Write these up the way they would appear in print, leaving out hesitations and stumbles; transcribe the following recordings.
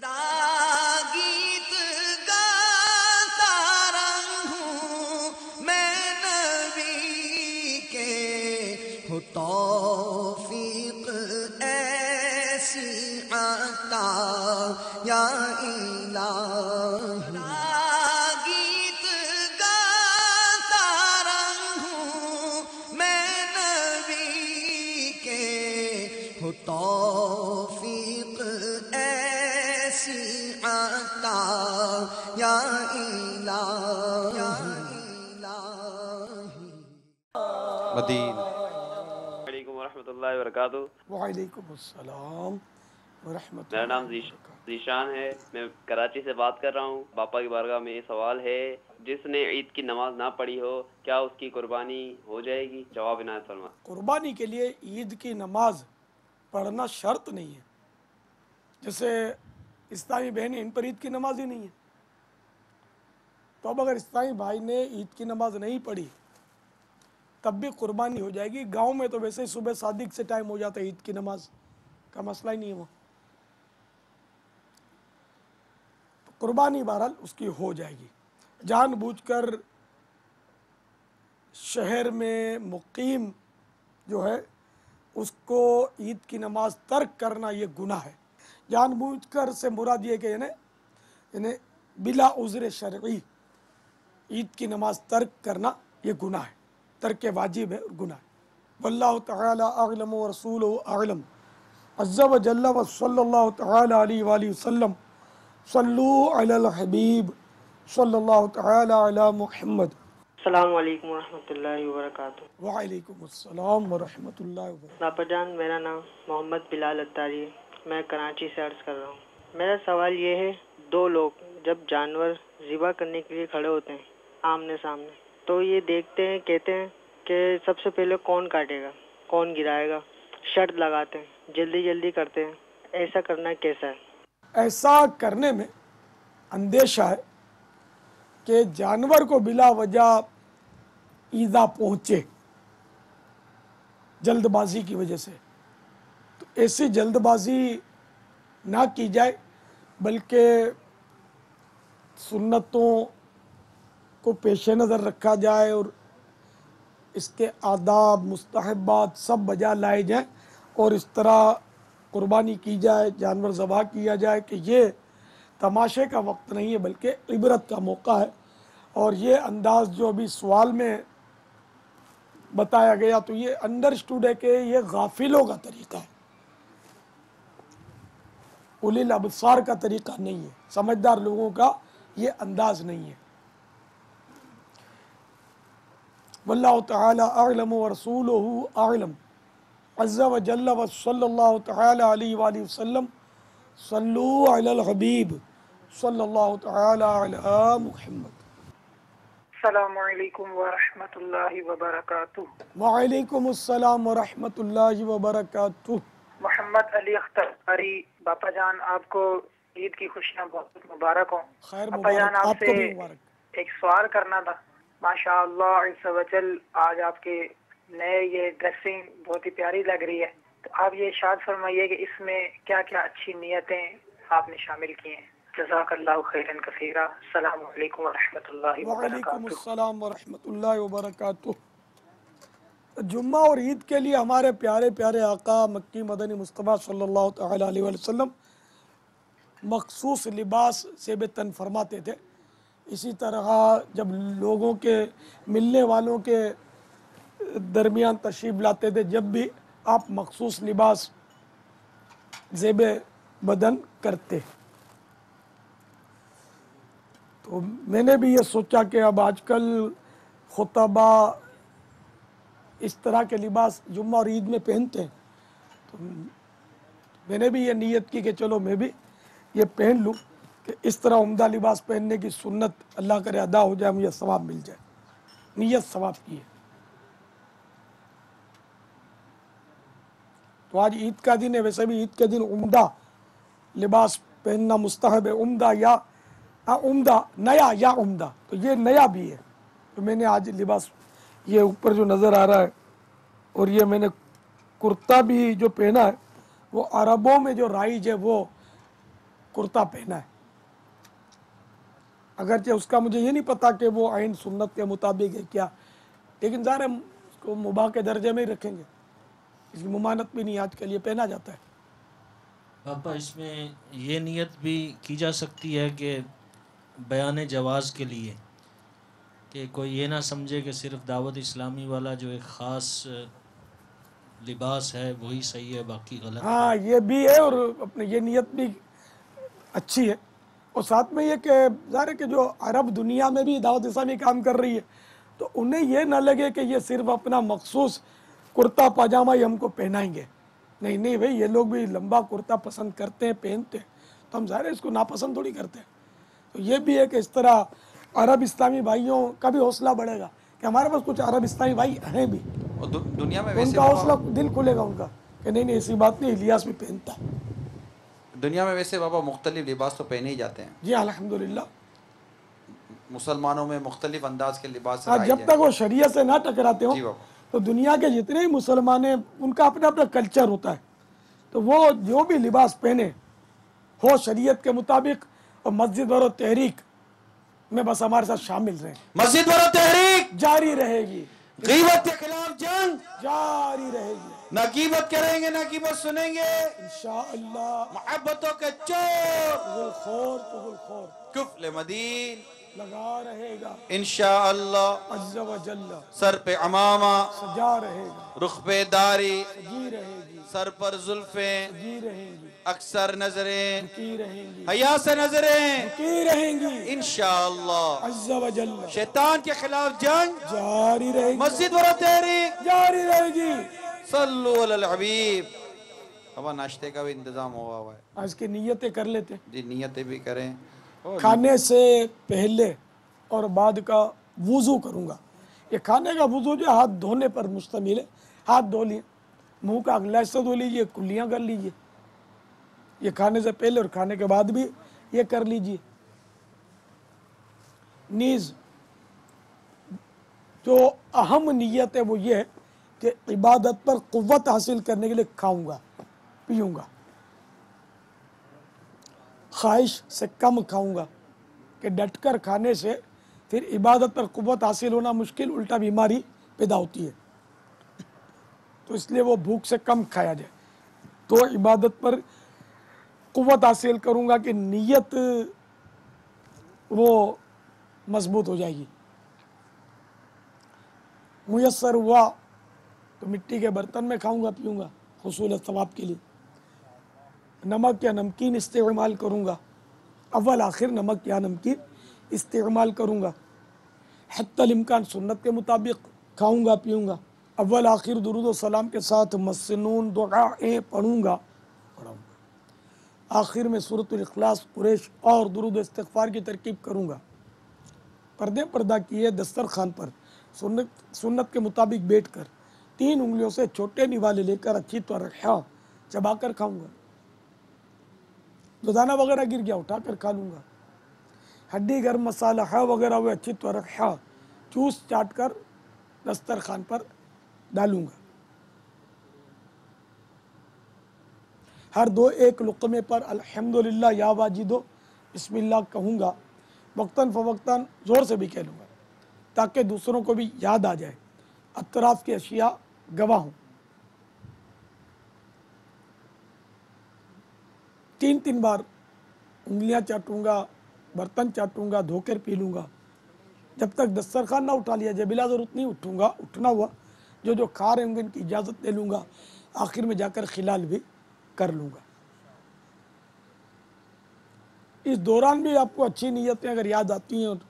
गीत गाता रहूं मैं नबी के, हो तौफीक ऐसी आता या इलाही। गीत गाता रहूं मैं नबी के, हो तौफीक ऐसी आता या इलाही। मदीना। वालेकुम वरहमतुल्लाहि वबरकातुहू। वालेकुम अस्सलाम मेरा वरहमतुल्लाहि नाम वबरकातुहू। ज़ीशान है, मैं कराची से बात कर रहा हूँ। बापा की बारगाह में ये सवाल है, जिसने ईद की नमाज ना पढ़ी हो क्या उसकी कुर्बानी हो जाएगी? जवाब इनायत फरमा। कुर्बानी के लिए ईद की नमाज पढ़ना शर्त नहीं है। जैसे इस्लामी बहनें, इन पर ईद की नमाज ही नहीं है, तो अब अगर इस्लामी भाई ने ईद की नमाज नहीं पढ़ी तब भी कुर्बानी हो जाएगी। गांव में तो वैसे ही सुबह सादिक से टाइम हो जाता है, ईद की नमाज का मसला ही नहीं है वो, तो कुर्बानी बहरहाल उसकी हो जाएगी। जानबूझकर शहर में मुकीम जो है उसको ईद की नमाज तर्क करना ये गुनाह है। जानबूझकर से मुराद ये कि यानी बिला उज़्र शरई ईद की नमाज तर्क करना ये गुनाह है, तर्क वाजिब है और गुनाह है। वल्लाहु तआला अअलम व रसूलुहु अअलम। अज़्ज़ा व जल्ला व सल्लल्लाहु तआला अलैहि व सल्लम। सल्लू अलल हबीब सल्लल्लाहु तआला अला मुहम्मद। अस्सलाम वालेकुम रहमतुल्लाहि व बरकातुहू। वालेकुम अस्सलाम व रहमतुल्लाहि व बरकातुहू। बापा जान, मेरा नाम मोहम्मद बिलाल अत्तारी है, मैं कराची से अर्ज़ कर रहा हूँ। मेरा सवाल ये है, दो लोग जब जानवर ज़िबा करने के लिए खड़े होते हैं आमने सामने, तो ये देखते हैं, कहते हैं कि सबसे पहले कौन काटेगा, कौन गिराएगा, शर्त लगाते हैं, जल्दी जल्दी करते हैं। ऐसा करना कैसा है? ऐसा करने में अंदेशा है कि जानवर को बिला वजह ईजा पहुँचे जल्दबाजी की वजह से, तो ऐसी जल्दबाजी ना की जाए, बल्कि सुन्नतों को पेश नज़र रखा जाए और इसके आदाब मुस्तहब्बात सब बजा लाए जाएं और इस तरह कुर्बानी की जाए, जानवर ज़बह किया जाए कि ये तमाशे का वक्त नहीं है बल्कि इबरत का मौका है। और ये अंदाज़ जो अभी सवाल में बताया गया, तो ये अंडरस्टूड है कि ये गाफिलों का तरीका है, उलिल अबसार का तरीका नहीं है, समझदार लोगों का ये अंदाज नहीं है। वल्लाहु तआला अअलम व रसूलुहु अअलम। अज़्ज़ा व जल्ला व सल्लल्लाहु तआला अलैहि व सल्लम। सल्लू अलल हबीब सल्लल्लाहु तआला अला मुहम्मद। अस्सलामु अलैकुम व रहमतुल्लाहि व बरकातुहू। वालेकुम अस्सलाम व रहमतुल्लाहि व बरकातुहू। मोहम्मद अली अख्तरी। बापा जान, आपको ईद की खुशियाँ बहुत मुबारक हों। खैर बापा जान, मुबारक, आपसे आपको भी मुबारक। एक सवाल करना था। माशाअल्लाह अज़्ज़ा व जल, आज आपके नए ये ड्रेसिंग बहुत ही प्यारी लग रही है, तो आप ये इरशाद फरमाइए कि इसमें क्या क्या अच्छी नियतें आपने शामिल की हैं। जज़ाकल्लाहु खैरन कसीरा। अस्सलामु अलैकुम व रहमतुल्लाहि व वालेकुम बरकातुहू। अस्सलाम व रहमतुल्लाहि व बरकातुहू। जुम्मा और ईद के लिए हमारे प्यारे प्यारे आका मक्की मदनी मुस्तफ़ा सल्लल्लाहु तआला अलैहि वसल्लम मखसूस लिबास से बेतन फरमाते थे। इसी तरह जब लोगों के मिलने वालों के दरमियान तशरीफ़ लाते थे, जब भी आप मखसूस लिबास ज़ेब बदन करते। तो मैंने भी ये सोचा कि अब आजकल खुतबा इस तरह के लिबास जुम्मा और ईद में पहनते हैं, तो मैंने भी ये नीयत की कि चलो मैं भी ये पहन लूँ कि इस तरह उम्दा लिबास पहनने की सुन्नत अल्लाह करे अदा हो जाए, मुझे सवाब मिल जाए। नीयत सवाब की है। तो आज ईद का दिन है, वैसे भी ईद के दिन उम्दा लिबास पहनना मुस्तहब है। उम्दा या उम्दा, नया या उम्दा, तो ये नया भी है। तो मैंने आज लिबास, ये ऊपर जो नज़र आ रहा है, और ये मैंने कुर्ता भी जो पहना है वो अरबों में जो राइज है वो कुर्ता पहना है, अगरचे उसका मुझे ये नहीं पता कि वो आइन सुन्नत के मुताबिक है क्या, लेकिन ज़ाहिर है उसको मुबाह के दर्जे में ही रखेंगे, इसकी मुमानत भी नहीं आज के लिए पहना जाता है। पापा इसमें ये नियत भी की जा सकती है कि बयान जवाज़ के लिए कि कोई ये ना समझे कि सिर्फ दावत इस्लामी वाला जो एक ख़ास लिबास है वही सही है बाकी गलत है। हाँ ये भी है, और अपने ये नियत भी अच्छी है, और साथ में ये कि ज़ाहिर है कि जो अरब दुनिया में भी दावत इस्लामी काम कर रही है तो उन्हें ये ना लगे कि ये सिर्फ अपना मखसूस कुर्ता पाजामा ही हमको पहनाएंगे, नहीं नहीं भाई, ये लोग भी लंबा कुर्ता पसंद करते हैं, पहनते हैं, तो हम ज़ाहिर है इसको नापसंद थोड़ी करते हैं। तो ये भी है कि इस तरह अरब इस्लामी भाइयों का भी हौसला बढ़ेगा कि हमारे पास कुछ अरब इस्लामी भाई हैं भी, और दुनिया में तो वैसे उनका हौसला दिल खुलेगा उनका कि नहीं नहीं ऐसी बात नहीं, इलियास भी पहनता है। दुनिया में वैसे बाबा मुख्तलिफ लिबास तो पहने ही जाते हैं, जी अल्हम्दुलिल्लाह। मुसलमानों में मुख्तलिफ अंदाज के लिबास हाँ, जब तक वो शरीयत से ना टकराते हो जी बाबा। तो दुनिया के जितने ही मुसलमान हैं उनका अपना अपना कल्चर होता है, तो वो जो भी लिबास पहने हो शरीयत के मुताबिक, और मस्जिद और तहरीक में बस हमारे साथ शामिल रहे। मस्जिद व तहरीक जारी रहेगी, गीबत के खिलाफ जंग जारी रहेगी ना गीबत करेंगे ना गीबत सुनेंगे, इंशाअल्लाह। मोहब्बतों के चोर तुगुलखोर कुफ्ल मदीन लगा रहेगा, इंशाअल्लाह। अज़्ज़ा व जल्ला सर पे अमामा, सजा रहेगा, रुख पे दारी, जी रहेगी, सर पर जुल्फें, जी रहेंगी, अक्सर नजरें, की रहेंगी, हया से नजरें, की रहेंगी, इंशाअल्लाह। अज़्ज़ा व जल्ला शैतान के खिलाफ जंग जारी रहेगी, मस्जिद व तहरीक जारी रहेगी। सल्लु अलल हबीब। अब नाश्ते का भी इंतजाम हुआ है, आज की नियतें कर लेते हैं। जी नियतें भी करें। और खाने से पहले और बाद का वुज़ू करूँगा। ये खाने का वुज़ू जो हाथ धोने पर मुश्तमिल है, हाथ धो लिए, मुंह का अगला हिस्सा धो लीजिए, कुल्लियाँ कर लीजिए, ये खाने से पहले और खाने के बाद भी ये कर लीजिए। नीज़ जो अहम नियत है वो ये है कि इबादत पर क़ुव्वत हासिल करने के लिए खाऊंगा पीऊँगा, ख्वाहिश से कम खाऊंगा कि डटकर खाने से फिर इबादत पर क़ुव्वत हासिल होना मुश्किल, उल्टा बीमारी पैदा होती है, तो इसलिए वो भूख से कम खाया जाए। तो इबादत पर क़ुव्वत हासिल करूंगा कि नीयत वो मजबूत हो जाएगी। मुयस्सर हुआ तो मिट्टी के बर्तन में खाऊंगा पीऊँगा हुसूल सवाब के लिए। नमक या नमकीन इस्तेमाल करूँगा, अव्वल आखिर नमक या नमकीन इस्तेमाल करूँगा। हत्तल इम्कान सुन्नत के मुताबिक खाऊँगा पीऊँगा। अव्वल आखिर दुरूद व सलाम के साथ मसनून दुआएं पढ़ूँगा। आखिर में सूरतुल इखलास, कुरैश और दुरूद व इस्तिग़फ़ार की तरकीब करूँगा। पर्दे पर्दा किए दस्तरखान पर सुन्नत के मुताबिक बैठकर 3 उंगलियों से छोटे निवाले लेकर अच्छी तरह चबाकर खाऊँगा। जो दाना वगैरह गिर गया उठाकर खा लूँगा। हड्डी गर्म मसाला है वगैरह वो अच्छी तरह चूस चाट कर दस्तरखान पर डालूँगा। हर 2-1 लुक़मे पर अल्हम्दुलिल्लाह या वाजिदो बिस्मिल्लाह कहूँगा। वक्तन फ़वक्तन ज़ोर से भी कह लूँगा ताकि दूसरों को भी याद आ जाए, अतराफ़ की अशिया गवाह हों। 3-3 बार उंगलियां चाटूंगा, बर्तन चाटूंगा, धोकर पी लूँगा। जब तक दस्तरखान ना उठा लिया जाए बिला ज़रूरत नहीं उठूँगा, उठना हुआ जो खा रहे होंगे इनकी इजाज़त ले लूँगा। आखिर में जाकर खिलाल भी कर लूँगा। इस दौरान भी आपको अच्छी नीयतें अगर याद आती हैं और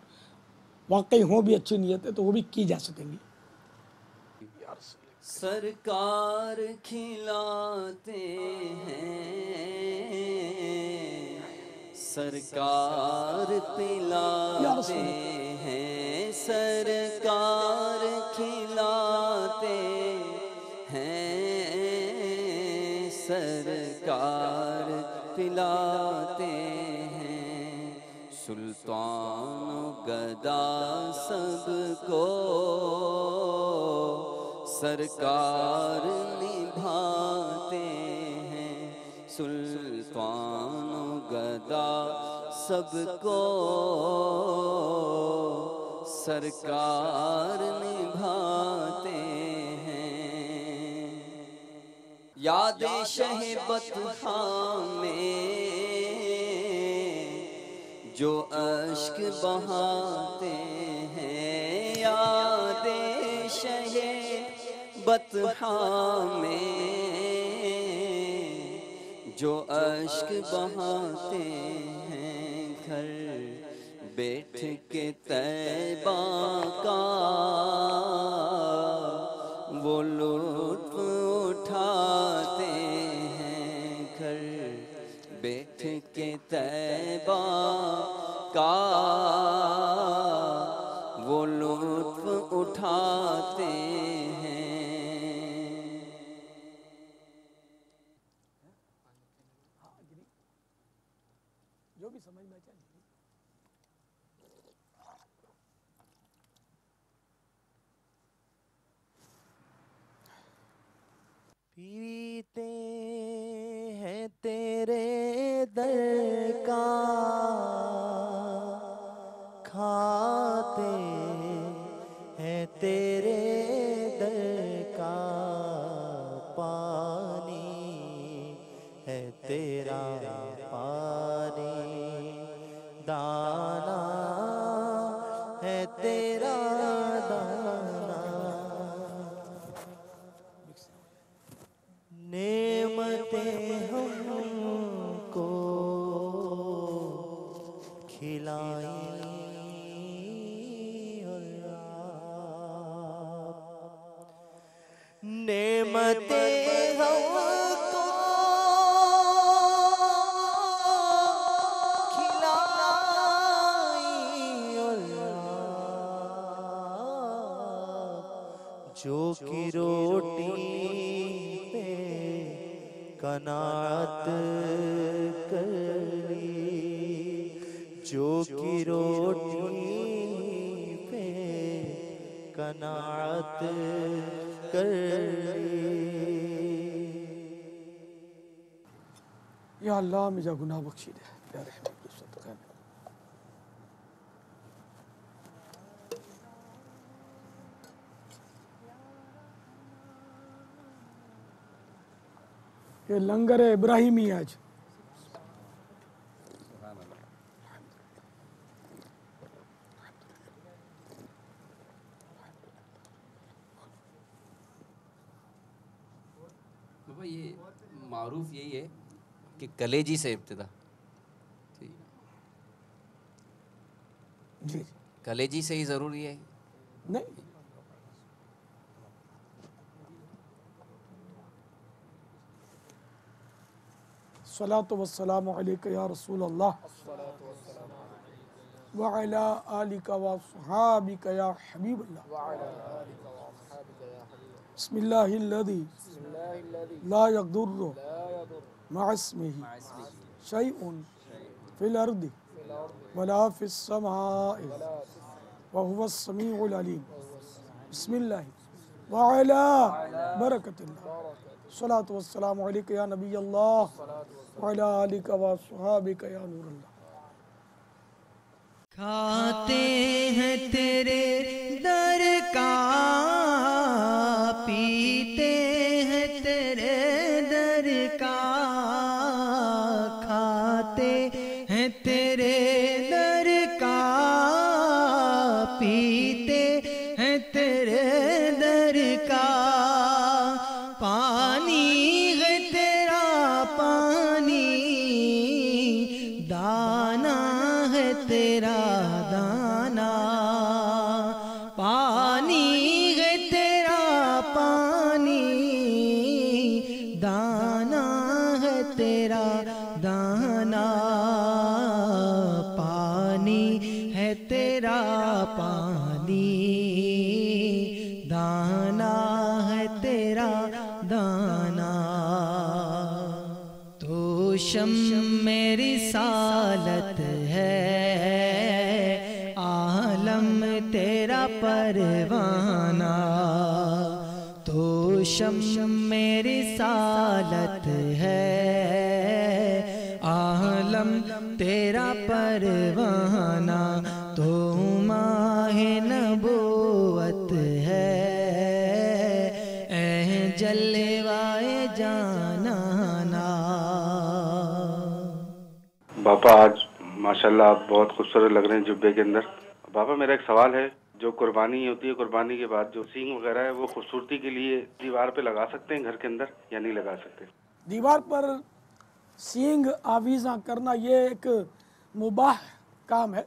वाकई हों भी अच्छी नीयतें तो वो भी की जा सकेंगी। सरकार खिलाते हैं, सरकार पिलाते हैं, सरकार खिलाते हैं, सरकार पिलाते हैं। सुल्तान गदा सबको सरकार निभाते हैं, सुल्तान गदा ادا سب کو سرکار نبھاتے ہیں. یاد شہ بطحا میں جو اشک بہاتے ہیں، یاد شہ بطحا میں جو اشک بہاتے ہیں، گھر بیٹھ کے طیبہ کا وہ لطف اٹھاتے ہیں، گھر بیٹھ کے طیبہ کا وہ لطف اٹھاتے ہیں. جو بھی سمجھ میں چاہیے. پیتے ہیں تیرے در کا، کھاتے ہیں تیرے در کا پانی، ہے تیرا پانی دانا، ہے تیرا دانا. نعمتیں ہم کو کھلائیں اور آپ، نعمتیں ہم کو کھلائیں اور آپ، جو کی روٹی قناعت کر لی، جو کی روٹی پہ قناعت کر لی. یا اللہ مجھے گناہ بخشی دے یا رحمت کے صدقے میں. یہ لنگر ابراہیمی آج. بابا یہ معروف یہی ہے کہ کلیجی سے ابتدا، جی کلیجی سے ہی ضروری ہے. نہیں، الصلاۃ والسلام علیک یا رسول اللہ وعلی آلک واصحابک یا حبیب اللہ. بسم اللہ الذی لا یضر مع اسمہ شیء فی الارض ولا فی السماء وهو السمیع العلیم. بسم اللہ وعلی برکت اللہ. الصلاۃ والسلام علیک یا نبی اللہ وعلی آلک واصحابک یا نور اللہ. کھاتے ہیں تیرے در کا، پیتے ہیں تیرے در کا، کھاتے ہیں تیرے در کا، پیتے ہیں تیرے در کا پانی، ہے تیرا پانی دانا، ہے تیرا دانا پانی، ہے تیرا پانی دانا، ہے تیرا دانا پانی، ہے تیرا پانی دانا، ہے تیرا دانا. تو شمع رسالت ہے، عالم تیرا پروانہ. تو شمع رسالت ہے، عالم تیرا پروانہ تو ماہ نبوت ہے، اے جلوائے جانانا۔ باپا آج ماشاءاللہ آپ بہت خوبصورت لگ رہے ہیں جبے کے اندر۔ باپا میرا ایک سوال ہے، جو قربانی ہوتی ہے، قربانی کے بعد جو سینگ وغیرہ ہے وہ خوبصورتی کے لیے دیوار پہ لگا سکتے ہیں گھر کے اندر یا نہیں لگا سکتے؟ دیوار پر سینگ آویزاں کرنا یہ ایک مباح کام ہے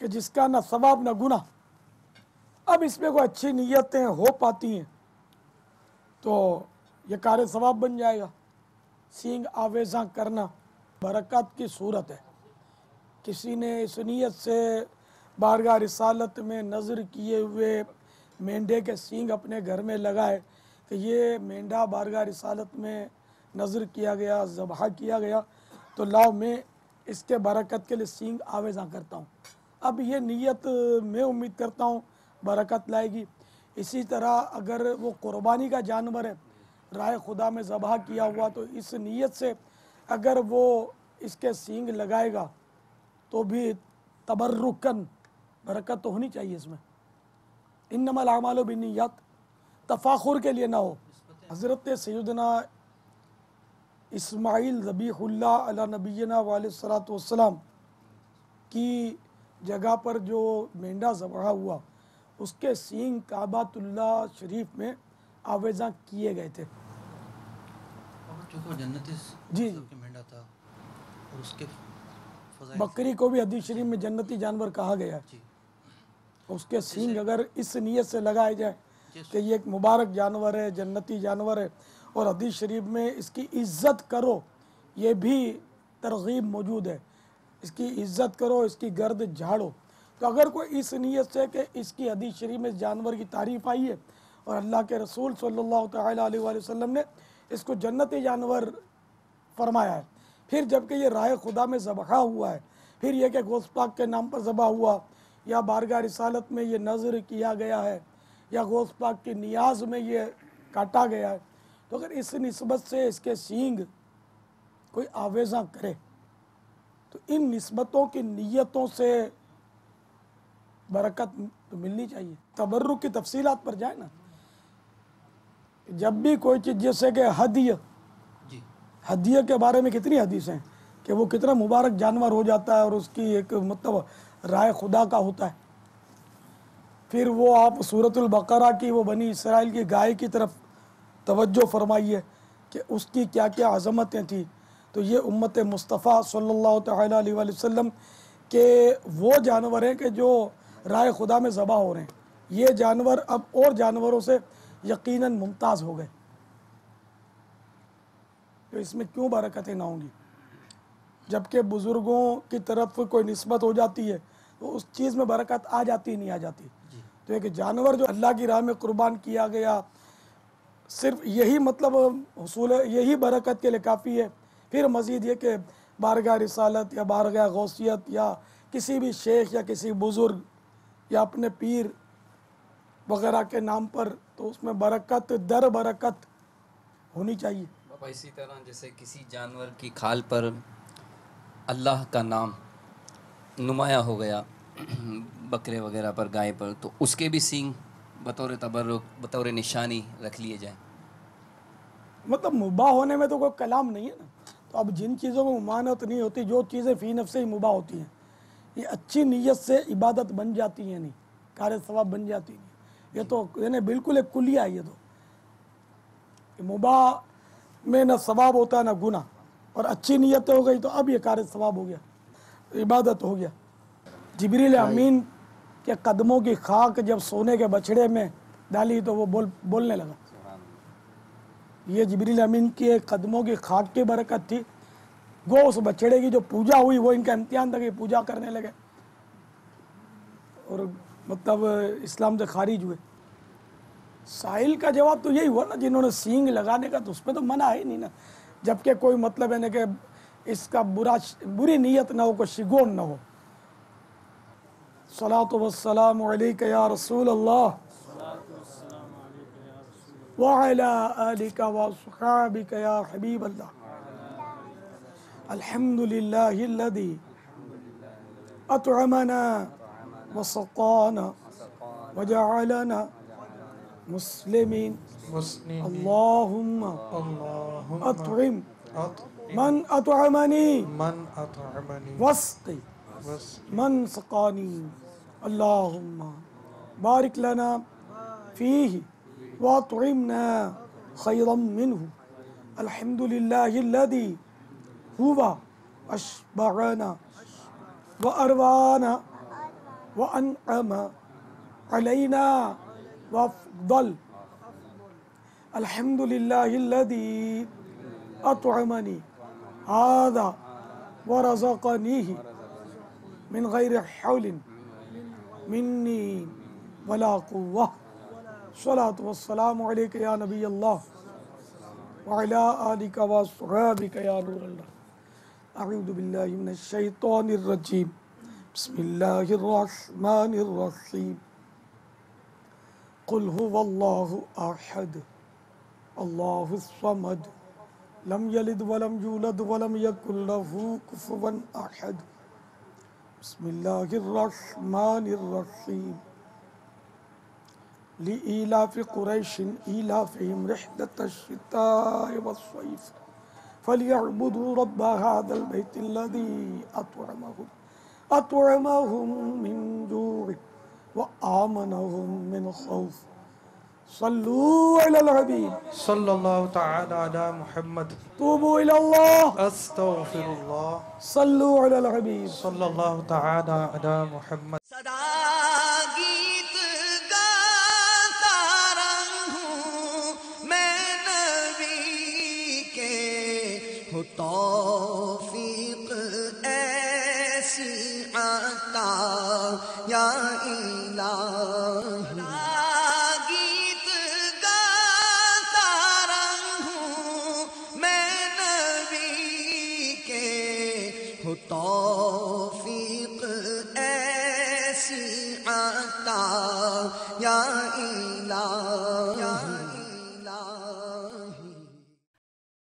کہ جس کا نہ ثواب نہ گناہ۔ اب اس میں کوئی اچھی نیتیں ہو پاتی ہیں تو یہ کار ثواب بن جائے گا۔ سینگ آویزاں کرنا برکت کی صورت ہے۔ کسی نے اس نیت سے بارگاہ رسالت میں نظر کیے ہوئے مینڈے کے سینگ اپنے گھر میں لگائے کہ یہ مینڈا بارگاہ رسالت میں نظر کیا گیا، ذبح کیا گیا، تو لاؤ میں اس کے برکت کے لیے سینگ آویزاں کرتا ہوں۔ اب یہ نیت میں امید کرتا ہوں برکت لائے گی۔ اسی طرح اگر وہ قربانی کا جانور ہے، رائے خدا میں ذبح کیا ہوا، تو اس نیت سے اگر وہ اس کے سینگ لگائے گا تو بھی تبرکن برکت تو ہونی چاہیے اس میں۔ انما الاعمال بالنیات، تفاخر کے لیے نہ ہو۔ حضرت سیدنا اسماعیل ذبیح اللہ علی نبینا علیہ الصلوۃ والسلام کی جگہ پر جو مینڈا ذبح ہوا، اس کے سینگ کعبۃ اللہ شریف میں آویزاں کیے گئے تھے۔ جی مینڈا تھا اور اس کے بکری کو بھی حدیث شریف میں جنتی جانور کہا گیا ہے۔ اس کے سینگ اگر اس نیت سے لگائے جائے کہ یہ ایک مبارک جانور ہے، جنتی جانور ہے، اور حدیث شریف میں اس کی عزت کرو، یہ بھی ترغیب موجود ہے، اس کی عزت کرو، اس کی گرد جھاڑو۔ تو اگر کوئی اس نیت سے کہ اس کی حدیث شریف میں اس جانور کی تعریف آئی ہے اور اللہ کے رسول صلی اللہ تعالیٰ علیہ وآلہ وسلم نے اس کو جنتی جانور فرمایا ہے، پھر جبکہ یہ رائے خدا میں ذبح ہوا ہے، پھر یہ کہ غوث پاک کے نام پر ذبح ہوا، یا بارگاہ رسالت میں یہ نظر کیا گیا ہے، یا غوث پاک کی نیاز میں یہ کاٹا گیا ہے، تو اگر اس نسبت سے اس کے سینگ کوئی آویزاں کرے تو ان نسبتوں کی نیتوں سے برکت تو ملنی چاہیے۔ تبرک کی تفصیلات پر جائیں نا، جب بھی کوئی چیز، جیسے کہ ہدیہ کے بارے میں کتنی حدیث ہیں کہ وہ کتنا مبارک جانور ہو جاتا ہے اور اس کی ایک مطلب رائے خدا کا ہوتا ہے۔ پھر وہ آپ سورۃ البقرہ کی وہ بنی اسرائیل کی گائے کی طرف توجہ فرمائیے کہ اس کی کیا کیا عظمتیں تھیں۔ تو یہ امت مصطفیٰ صلی اللہ تعالیٰ علیہ وآلہ وسلم کے وہ جانور ہیں کہ جو رائے خدا میں ذبح ہو رہے ہیں۔ یہ جانور اب اور جانوروں سے یقیناً ممتاز ہو گئے، تو اس میں کیوں برکتیں نہ ہوں گی؟ جبکہ بزرگوں کی طرف کوئی نسبت ہو جاتی ہے تو اس چیز میں برکت آ جاتی نہیں آ جاتی۔ تو ایک جانور جو اللہ کی راہ میں قربان کیا گیا، صرف یہی مطلب حصول ہے، یہی برکت کے لیے کافی ہے۔ پھر مزید یہ کہ بارگاہ رسالت یا بارگاہ غوثیت یا کسی بھی شیخ یا کسی بزرگ یا اپنے پیر وغیرہ کے نام پر، تو اس میں برکت در برکت ہونی چاہیے۔ بابا اسی طرح جیسے کسی جانور کی کھال پر اللہ کا نام نمایاں ہو گیا، بکرے وغیرہ پر، گائے پر، تو اس کے بھی سینگ بطور تبرک، بطور نشانی رکھ لیے جائیں۔ مطلب مباح ہونے میں تو کوئی کلام نہیں ہے نا۔ تو اب جن چیزوں میں ممانعت نہیں ہوتی، جو چیزیں فی نفس ہی مباح ہوتی ہیں، یہ اچھی نیت سے عبادت بن جاتی ہیں، نہیں کار ثواب بن جاتی ہیں۔ یہ تو یعنی بالکل ایک کلیہ ہے۔ یہ تو کہ مباح میں نہ ثواب ہوتا ہے نہ گناہ، اور اچھی نیت ہو گئی تو اب یہ کار ثواب ہو گیا، عبادت ہو گیا۔ جبریل امین کے قدموں کی خاک جب سونے کے بچھڑے میں ڈالی تو وہ بولنے لگا۔ یہ جبریل امین کے قدموں کی خاک کی برکت تھی۔ گو اس بچڑے کی جو پوجا ہوئی وہ ان کا امتحان تھا کہ پوجا کرنے لگے اور مطلب اسلام سے خارج ہوئے۔ سائل کا جواب تو یہی ہوا نا، جنہوں نے سینگ لگانے کا، تو اس پہ تو منع ہے نہیں نا، جبکہ کوئی مطلب ہے نا کہ اس کا بری نیت نہ ہو، کوئی شگون نہ ہو۔ صلاۃ والسلام علیک یا رسول اللہ وعلی آلک واصحابک یا حبیب اللہ۔ الحمد للہ الذی أطعمنا وسقانا وجعلنا مسلمين اللهم أطعم من أطعمني واسقي من سقاني اللهم بارك لنا فيه وأطعمنا خيرا منه الحمد لله الذي هو أشبعنا وأروانا وأنعم علينا وأفضل الحمد لله الذي أطعمني هذا ورزقنيه من غير حول مني ولا قوة الصلاة والسلام عليك يا نبي الله وعلى آلك وصحبك يا نور الله أعوذ بالله من الشيطان الرجيم بسم الله الرحمن الرحيم قل هو الله أحد الله الصمد لم يلد ولم يولد ولم يكن له كفوا أحد بسم الله الرحمن الرحيم لإيلاف قريش إيلافهم رحلة الشتاء والصيف فليعبدوا رب هذا البيت الذي أطعمهم من جوع وآمنهم من خوف صلوا على الحبيب صلی اللہ تعالی علی محمد توبوا إلى الله استغفر اللہ صلوا على الحبيب صلی اللہ تعالی علی محمد گیت گاتا رہوں میں نبی کے ہو توفیق ایسی عطا یا الہی گیت گاتا رہوں میں نبی کے ہو توفیق ایسی عطا یا الہی